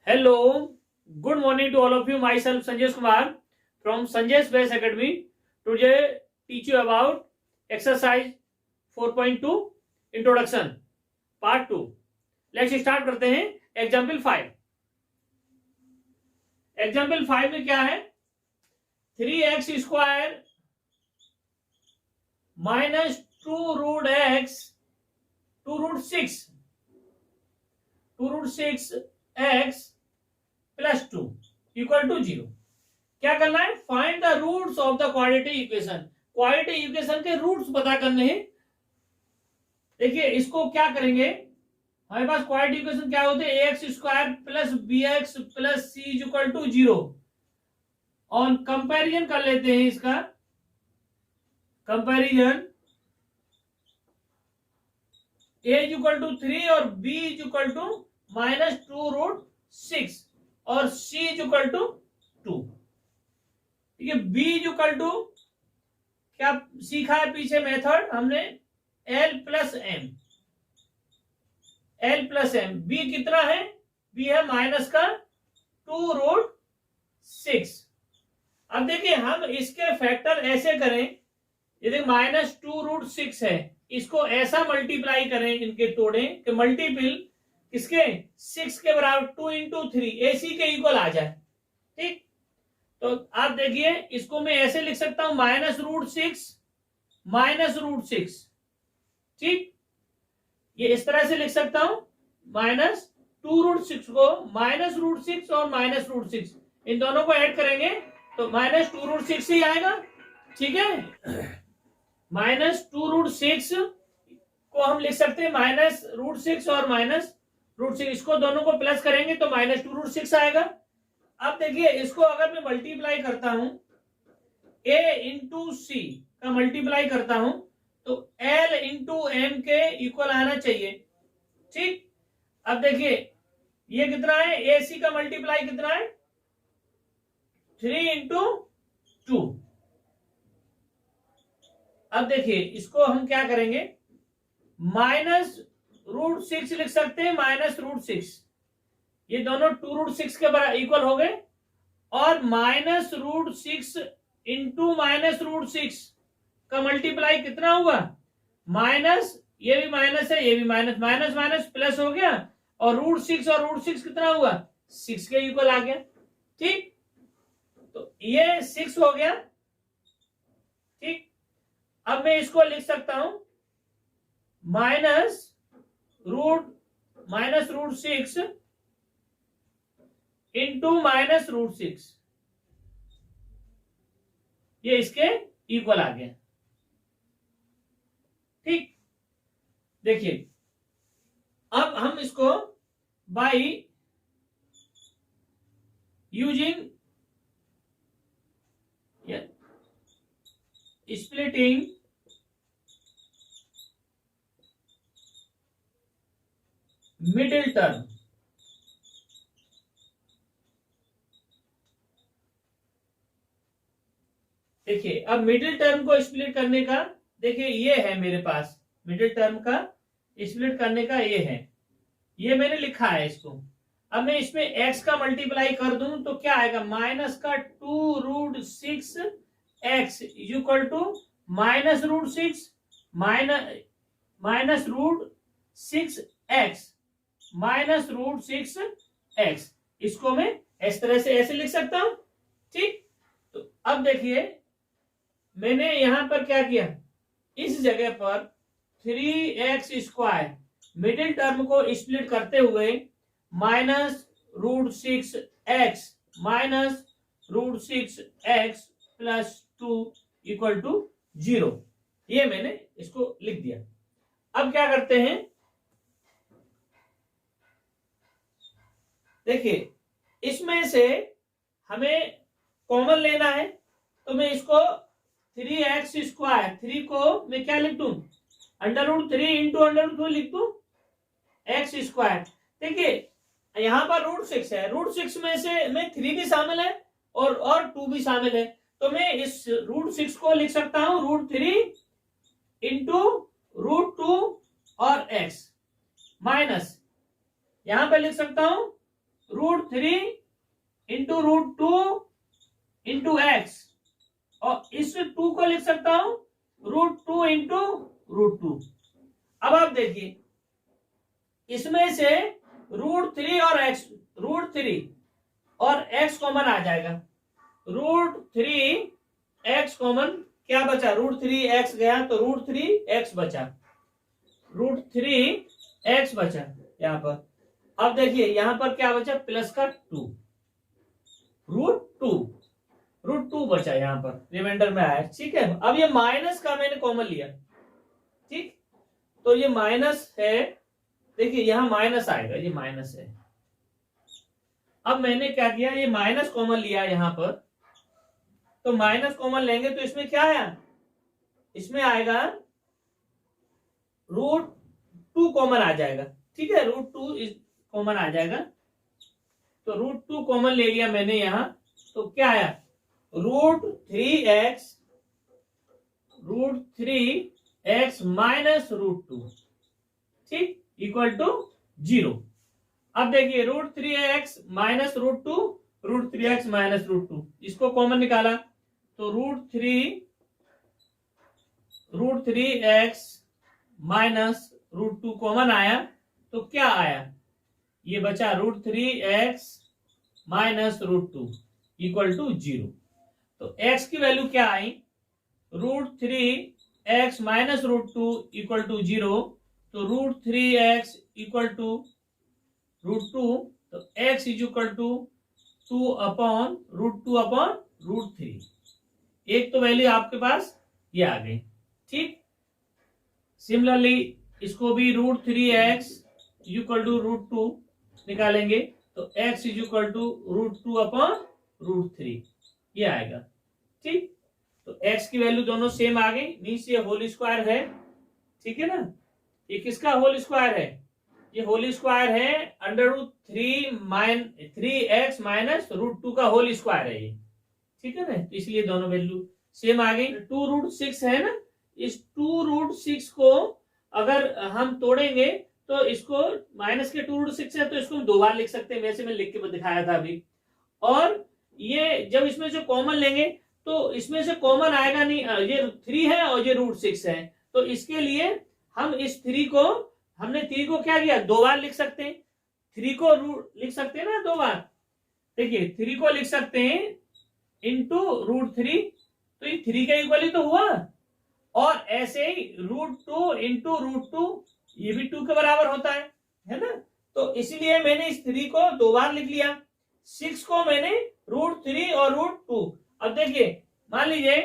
Hello, good morning to all of you. Myself Sanjay Kumar from Sanjay's Base Academy. Today teach you about exercise 4.2 introduction part 2. Let's start करते हैं example 5. Example 5 में क्या है? 3x square minus 2 root x 2 root 6 x plus 2 equal to 0. क्या करना है? Find the roots of the quadratic equation. Quadratic equation के roots पता करने हैं. देखिए इसको क्या करेंगे, हमारे पास क्वाड्रेटिक इक्वेशन क्या होते हैं? X square plus b x plus c equal to 0. और कंपैरिजन कर लेते हैं इसका. कंपैरिजन ए इक्वल टू 3 और b equal to minus 2 root 6 और c इक्वल टू 2. ठीक है, b इक्वल टू क्या सीखा है पीछे मेथड हमने? l plus m. b कितना है? b है माइनस का 2 रूट 6. अब देखिए हम इसके फैक्टर ऐसे करें, यदि माइनस 2 रूट 6 है, इसको ऐसा मल्टीप्लाई करें, इनके तोड़ें कि मल्टीपल किसके? 6 के बराबर 2 इंटू 3 AC के इक्वल आ जाए. ठीक, तो आप देखिए इसको मैं ऐसे लिख सकता हूं माइनस रूट 6. ठीक, ये इस तरह से लिख सकता हूं माइनस 2 रूट 6 को माइनस रूट 6 और माइनस रूट 6 इन दोनों को ऐड करेंगे तो माइनस 2 रूट 6 ही आएगा. ठीक है, माइनस 2 रूट 6 को हम लिख सकते हैं माइनस रूट 6 और माइनस रूट 6. इसको दोनों को प्लस करेंगे तो माइनस 2 रूट 6 आएगा. अब देखिए इसको अगर मैं मल्टीप्लाई करता हूं, a इंटू सी का मल्टीप्लाई करता हूं तो l इंटू m के इक्वल आना चाहिए. ठीक, अब देखिए ये कितना है? ac का मल्टीप्लाई कितना है? 3 इंटू 2. अब देखिए इसको हम क्या करेंगे? माइनस रूट 6 लिख सकते हैं, माइनस रूट 6. ये दोनों 2 रूट 6 के बराबर इक्वल हो गए. और minus root 6 into minus root 6 का मल्टीप्लाई कितना हुआ? माइनस, ये भी माइनस है, ये भी माइनस, माइनस माइनस प्लस हो गया. और रूट 6 और रूट 6 कितना हुआ? 6 के इक्वल आ गया. ठीक, तो ये 6 हो गया. ठीक, अब मैं इसको लिख सकता हूं minus root 6 into minus root 6. ये इसके इक्वल आ गया. ठीक, देखिए अब हम इसको by using splitting middle term, देखिए अब मिडिल टर्म को स्प्लिट करने का, देखिए ये है मेरे पास मिडिल टर्म का स्प्लिट करने का, ये है, ये मैंने लिखा है इसको. अब मैं इसमें x का मल्टीप्लाई कर दूं तो क्या आएगा? माइनस का 2 root 6 x equal to minus root 6 minus root 6 x minus root 6 x. इसको मैं इस तरह से ऐसे लिख सकता हूं. ठीक, तो अब देखिए मैंने यहां पर क्या किया? इस जगह पर 3x स्क्वायर मिडिल टर्म को स्प्लिट करते हुए minus root 6 x minus root 6 x plus 2 equal to 0. ये मैंने इसको लिख दिया. अब क्या करते हैं? देखिए इसमें से हमें कॉमन लेना है तो मैं इसको 3x स्क्वायर, 3 को मैं क्या लिख दूं? Under root 3 into under root 2 लिख दूं एक्स स्क्वायर. देखिए यहां पर रूट 6 है, रूट 6 में से में 3 भी शामिल है और 2 भी शामिल है, तो मैं इस रूट 6 को लिख सकता हूं रूट 3 इंटू √2 और x माइनस, यहां पे लिख सकता हूं √3 इंटू √2 इंटू एक्स, और इस 2 को लिख सकता हूं √2 इंटू √2। अब आप देखिए इसमें से √3 और x, √3 और x कॉमन आ जाएगा। √3 x कॉमन क्या बचा, √3 x गया तो √3 x बचा, √3 x बचा यहां पर। अब देखिए यहां पर क्या बचा, प्लस का 2, √2 बचा यहां पर, रिमाइंडर में आया। ठीक है, अब ये माइनस का मैंने कॉमन लिया। ठीक, तो ये माइनस है, देखिए यहां माइनस आएगा, ये माइनस है। अब मैंने क्या किया, ये माइनस कॉमन लिया यहां पर, तो माइनस कॉमन लेंगे तो इसमें क्या आया, इसमें आएगा √2 कॉमन आ जाएगा। ठीक है, √2 कॉमन आ जाएगा, तो √2 कॉमन ले लिया मैंने यहां, तो क्या आया, √3x माइनस √2, ठीक, इक्वल टू 0। अब देखिए √3x माइनस √2, √3x माइनस √2, इसको कॉमन निकाला तो √3x माइनस √2 कॉमन आया, तो क्या आया, ये बचा √3x माइनस √2 इक्वल टू 0। तो x की वैल्यू क्या आई, √3x माइनस √2 इक्वल टू 0, तो √3x इक्वल टू √2, तो x is equal to 2 upon √3। एक तो वैल्यू आपके पास ये आ गई। ठीक, सिमिलरली इसको भी √3x इक्वल टू √2 निकालेंगे, तो x is equal to √2 upon √3 ये आएगा। ठीक, तो x की वैल्यू दोनों सेम आ गई, मीन्स ये होल स्क्वायर है। ठीक है ना, ये किसका होल स्क्वायर है, ये होल स्क्वायर है √3x माइनस √2 का होल स्क्वायर है ये। ठीक है ना, तो इसलिए दोनों वैल्यू सेम आ गई। 2√6 है ना, इस 2√6 को अगर हम तोड़ेंगे तो इसको माइनस के 2√6 है, तो इसको हम 2 बार लिख सकते हैं, वैसे मैं लिख के दिखाया था अभी। और ये जब इसमें से कॉमन लेंगे तो इसमें से कॉमन आएगा नहीं, ये 3 है और ये √6 है, तो इसके लिए हम इस 3 को, हमने 3 को क्या किया, 2 बार लिख सकते हैं, 3 को लिख सकते हैं ना 2 बार। देखिए 3 को लिख सकते हैं इंटू √3, तो ये 3 का इक्वल ही तो हुआ, और ऐसे ही √2 इंटू √2 ये भी 2 के बराबर होता है ना। तो इसलिए मैंने इस 3 को 2 बार लिख लिया, 6 को मैंने √3 और √2। अब देखिए मान लीजिए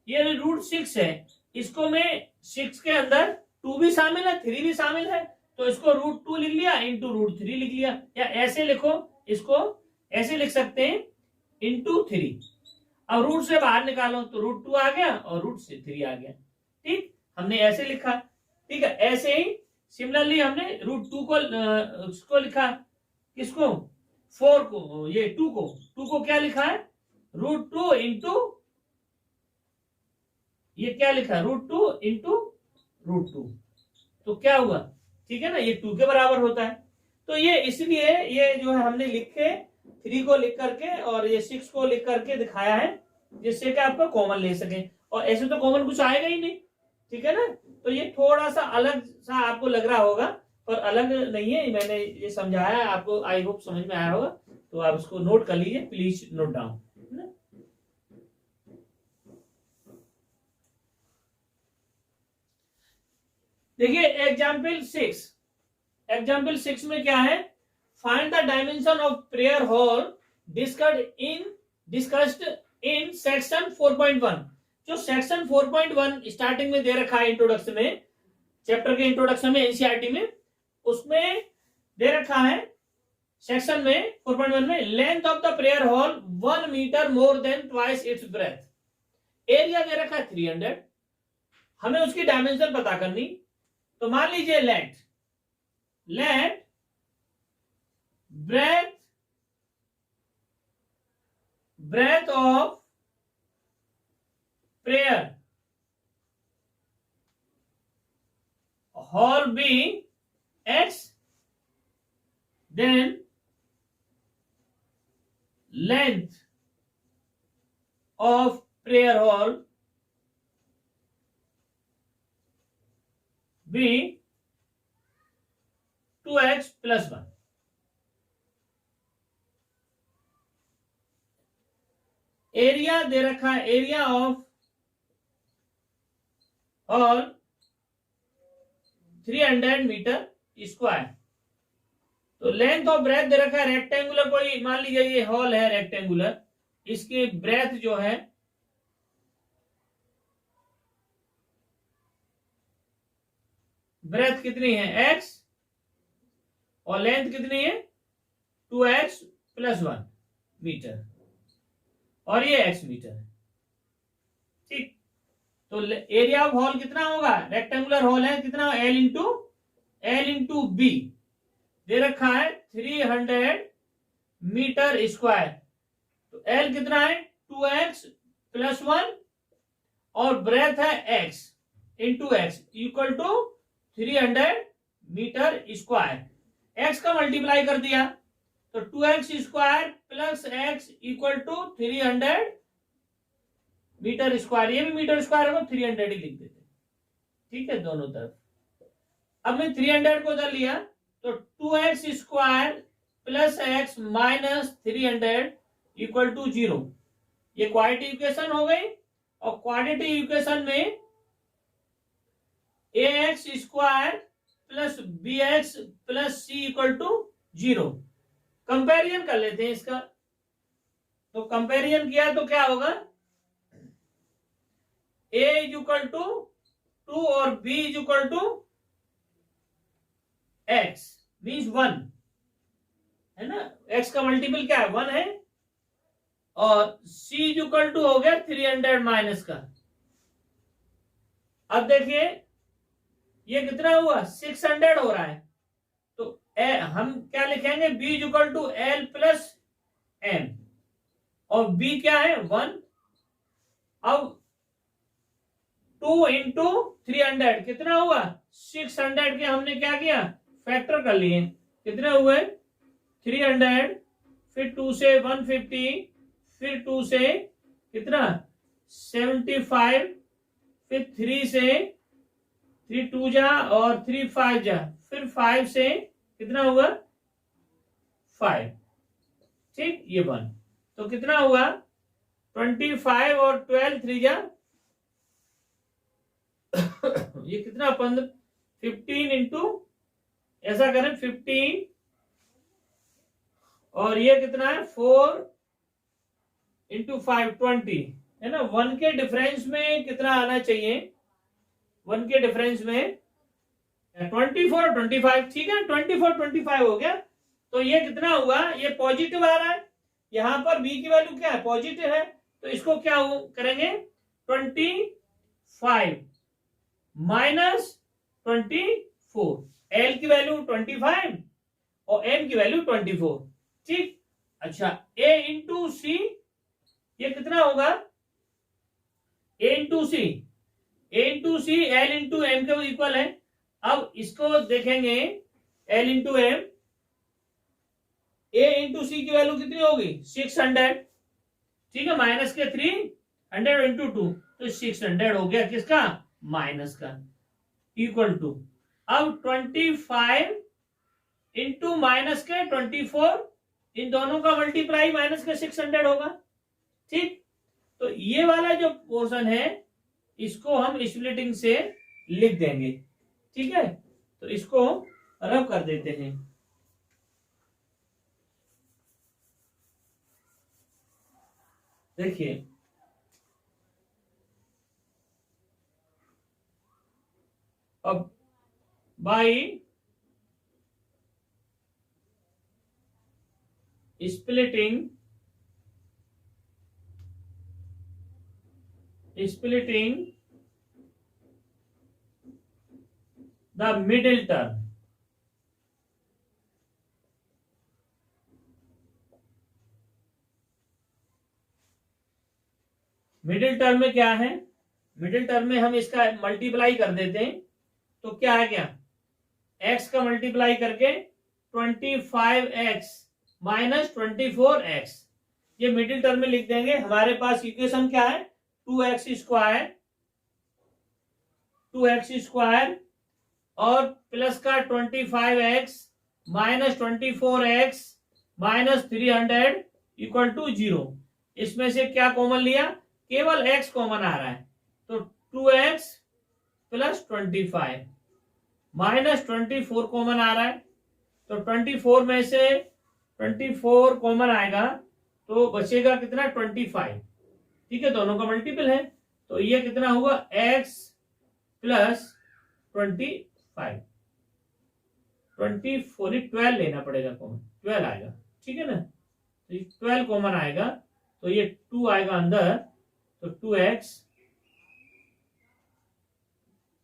ये √6 है, इसको मैं 6 के अंदर 2 भी शामिल है 3 भी शामिल है, तो इसको √2 लिख लिया इंटू √3 लिख लिया, या ऐसे लिखो, इसको ऐसे लिख सकते हैं इंटू 3। अब रूट से बाहर निकालो तो √2 आ गया और √3 आ गया। ठीक, हमने ऐसे लिखा। ठीक है, ऐसे ही सिमिलरली हमने √2 को उसको लिखा, किसको, 4 को, ये 2 को क्या लिखा है, √2 इंटू, ये क्या लिखा, √2 इंटू √2, तो क्या हुआ, ठीक है ना, ये 2 के बराबर होता है। तो ये इसलिए ये जो है हमने लिखे 3 को लिख करके और ये 6 को लिख करके दिखाया है, जिससे कि आपको कॉमन ले सके, और ऐसे तो कॉमन कुछ आएगा ही नहीं। ठीक है ना, तो ये थोड़ा सा अलग सा आपको लग रहा होगा, पर अलग नहीं है, मैंने ये समझाया है आपको, आई होप समझ में आया होगा, तो आप इसको नोट कर लीजिए, प्लीज नोट डाउन। देखिए एग्जाम्पल 6 में क्या है, find the dimension of prayer hall discussed in section 4.1। जो सेक्शन 4.1 स्टार्टिंग में दे रखा है इंट्रोडक्शन में, चैप्टर के इंट्रोडक्शन में, एनसीईआरटी में, उसमें दे रखा है सेक्शन में 4.1 में, length of the prayer hall 1 metre more than twice its breadth. Area दे रखा है 300, हमें उसकी डायमेंशन पता करनी। तो मान लीजिए length breadth of prayer hall be x, then length of prayer hall be 2x plus 1. Area दे रखा है, area of hall 300 metre square. तो लेंथ और ब्रेथ दे रखा है रेक्टेंगुलर, कोई मान लीजिए ये हॉल है रेक्टेंगुलर, इसकी ब्रेथ जो है ब्रेथ कितनी है x और लेंथ कितनी है 2x प्लस 1 मीटर और ये x मीटर है। ठीक, तो एरिया ऑफ हॉल कितना होगा, रेक्टेंगुलर हॉल है कितना, L इंटू बी दे रखा है 300 मीटर स्क्वायर। तो L कितना है 2x प्लस 1 और ब्रेथ है x into x equal to 300 metre square. x का मल्टीप्लाई कर दिया तो 2x square plus x equal to 300 metre square. ये भी मीटर स्क्वायर है, 300 ही लिख देते। ठीक है, दोनों तरफ। अब मैं 300 को उधर लिया तो 2x square plus x minus 300 equal to 0। ये क्वाड्रेटिक इक्वेशन हो गई। और क्वाड्रेटिक इक्वेशन में ax square plus bx plus c equal to 0। Comparison कर लेते हैं इसका। तो कंपेरिजन किया तो क्या होगा, a इज इक्वल टू 2 और b is equal to x means 1 है ना, x का मल्टीपल क्या है 1 है, और c इज इक्वल टू हो गया 300 माइनस का। अब देखिए ये कितना हुआ 600 हो रहा है। तो हम क्या लिखेंगे b is equal to l plus m और b क्या है 1। अब 2 इंटू 300 कितना हुआ 600 के हमने क्या किया फैक्टर कर लिए। कितने हुए 300, फिर 2 से 150, फिर 2 से कितना 75, फिर 3 से 3 2 जा और 3 5 जा, फिर 5 से कितना हुआ 5। ठीक, ये 1 तो कितना हुआ 25 और 12 3 जा ये कितना 15 इंटू ऐसा करें 15 और ये कितना है 4 इंटू 5 20 है ना। 1 के डिफरेंस में कितना आना चाहिए, 1 के डिफरेंस में 24 25। ठीक है 24 25 हो गया। तो ये कितना हुआ, ये पॉजिटिव आ रहा है, यहां पर b की वैल्यू क्या है पॉजिटिव है। तो इसको क्या करेंगे 25 माइनस 24, l की वैल्यू 25 और m की वैल्यू 24। ठीक, अच्छा a इंटू सी ये कितना होगा a into C L into M के इक्वल है। अब इसको देखेंगे L into M, A into C की वैल्यू कितनी होगी 600। ठीक है, माइनस के 300 इंटू 2 तो 600 हो गया किसका माइनस का, इक्वल टू अब 25 इंटू माइनस के 24, इन दोनों का मल्टीप्लाई माइनस के 600 होगा। ठीक, तो ये वाला जो पोर्शन है इसको हम स्प्लिटिंग से लिख देंगे। ठीक है, तो इसको रब कर देते हैं। देखिए अब by splitting the middle term, middle term में क्या है, मिडिल टर्म में हम इसका मल्टीप्लाई कर देते हैं तो क्या है क्या x का मल्टीप्लाई करके 25x माइनस 24x, ये मिडिल टर्म में लिख देंगे। हमारे पास इक्वेशन क्या है, 2x स्क्वायर और प्लस का 25x minus 24x minus 300 equal to 0। इसमें से क्या कॉमन लिया, केवल x कॉमन आ रहा है, तो 2x प्लस 25 माइनस 24 कॉमन आ रहा है, तो 24 में से 24 कॉमन आएगा तो बचेगा कितना, 25। ठीक है, दोनों का मल्टीपल है, तो ये कितना हुआ, x प्लस 25, 12 लेना पड़ेगा कॉमन, 12 आएगा। ठीक है ना, तो 12 कॉमन आएगा तो ये 2 आएगा अंदर, तो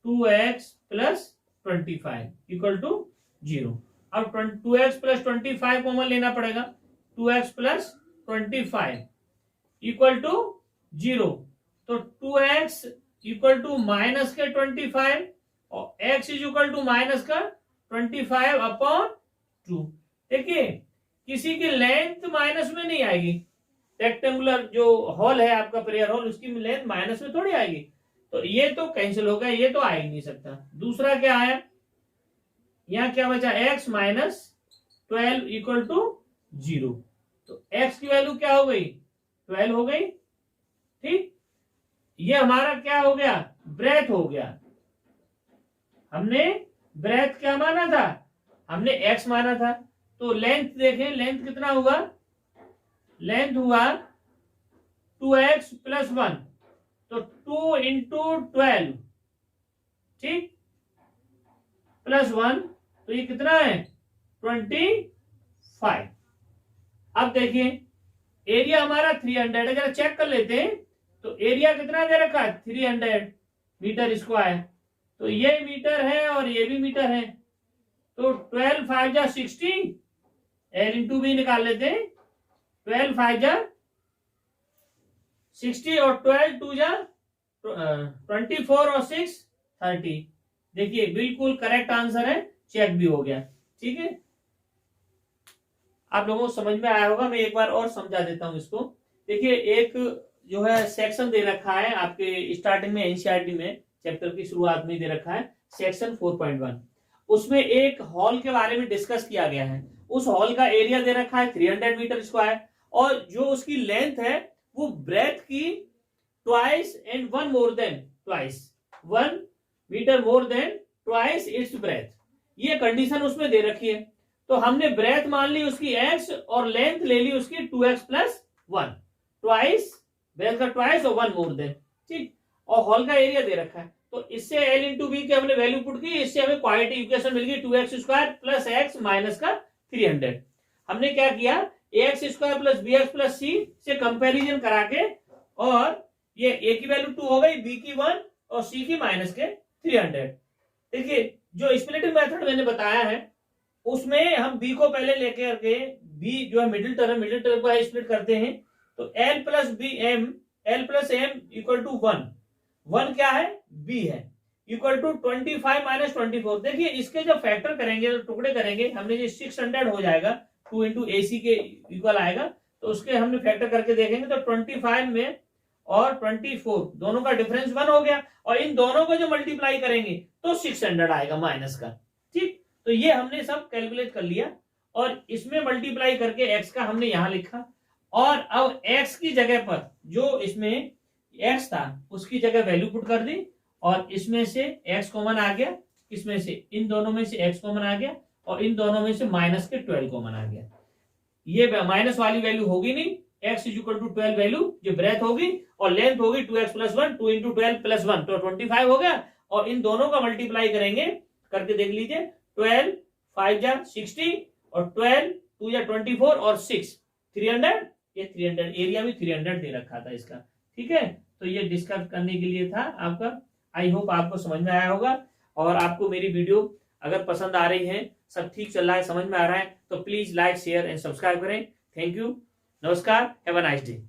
2x प्लस 25 इक्वल टू 0। अब 2x प्लस 25 कॉमन लेना पड़ेगा, 2x प्लस 25 इक्वल टू 0, तो 2x इक्वल टू माइनस के 25 और x is equal to minus का 25 अपॉन 2। देखिए किसी की लेंथ माइनस में नहीं आएगी, रेक्टेंगुलर जो हॉल है आपका प्रेयर हॉल, उसकी लेंथ माइनस में थोड़ी आएगी, तो ये तो कैंसिल हो गया, ये तो आ ही नहीं सकता। दूसरा क्या आया, यहां क्या बचा, x माइनस 12 इक्वल टू 0, तो x की वैल्यू क्या हो गई, 12 हो गई। ठीक, ये हमारा क्या हो गया, ब्रेथ हो गया। हमने ब्रेथ क्या माना था, हमने x माना था, तो लेंथ देखें, लेंथ कितना हुआ, लेंथ हुआ 2x प्लस 1, तो 2 इंटू 12, ठीक, प्लस 1, तो ये कितना है, 25। अब देखिए एरिया हमारा 300, अगर चेक कर लेते हैं तो एरिया कितना दे रखा है, 300 मीटर स्क्वायर, तो ये मीटर है और ये भी मीटर है, तो 12 5 जा 60, एल इंटू बी निकाल लेते हैं, 12 5 जा 60 और 12 2 जा 24 और 6 30। देखिए बिल्कुल करेक्ट आंसर है, चेक भी हो गया। ठीक है, आप लोगों को समझ में आया होगा, मैं एक बार और समझा देता हूं इसको। देखिए एक जो है सेक्शन दे रखा है आपके स्टार्टिंग में, एनसीईआरटी में चैप्टर की शुरुआत में दे रखा है सेक्शन 4.1, उसमें एक हॉल के बारे में डिस्कस किया गया है। उस हॉल का एरिया दे रखा है 300 मीटर स्क्वायर, और जो उसकी लेंथ है वो ब्रेथ की twice and 1 more than twice, 1 metre more than twice its breadth, ये कंडीशन उसमें दे रखी है। तो हमने ब्रेथ मान ली उसकी x और लेंथ ले ली उसकी 2x प्लस 1, ट्वाइस ब्रेथ का ट्वाइस और 1 मोर देन, ठीक, और हॉल का एरिया दे रखा है, तो इससे l इंटू बी की हमने वैल्यू पुट की, इससे हमें क्वाड्रेटिक इक्वेशन मिल गई 2x square plus x minus का 300। हमने क्या किया, ax square plus bx plus c से कंपैरिजन करा के, और ये a की वैल्यू 2 हो गई, b की 1 और c की माइनस के 300। देखिए जो स्प्लिटिंग मेथड मैंने बताया है उसमें हम b को पहले लेकर के, b जो है मिडिल टर्म को स्प्लिट करते हैं, तो l plus m equal to 1 क्या है, b है, इक्वल टू 25 माइनस 24। देखिए इसके जब फैक्टर करेंगे, टुकड़े करेंगे, हमने ये 600 हो जाएगा, 2 इंटू AC के इक्वल आएगा, तो उसके हमने फैक्टर करके देखेंगे तो 25 में और 24 दोनों का डिफरेंस 1 हो गया, और इन दोनों को जो मल्टीप्लाई करेंगे तो 600 आएगा माइनस का। ठीक, तो ये हमने सब कैलकुलेट कर लिया, और इसमें मल्टीप्लाई करके x का हमने यहां लिखा, और अब x की जगह पर जो इसमें x था उसकी जगह वैल्यू पुट कर दी, और इसमें से x कॉमन आ गया, इसमें से इन दोनों में से x कॉमन आ गया, और इन दोनों में से माइनस के 12 कॉमन आ गया। ये माइनस वाली वैल्यू होगी नहीं, x is equal to 12 value जो ब्रेथ होगी, और लेंथ होगी 2x प्लस 1, 2 इंटू 12 प्लस 1, तो 25 हो गया, और इन दोनों का मल्टीप्लाई करेंगे, करके देख लीजिए, 12 5 जा 60 और 12 2 जा 24 और 6 300, ये 300, एरिया भी 300 दे रखा था इसका। ठीक है, तो ये डिस्कस करने के लिए था आपका। आई होप आपको समझ में आया होगा, और आपको मेरी वीडियो अगर पसंद आ रही है, सब ठीक चल रहा है, समझ में आ रहा है, तो please like share and subscribe करें। थैंक यू, नमस्कार, हैव अ नाइस डे।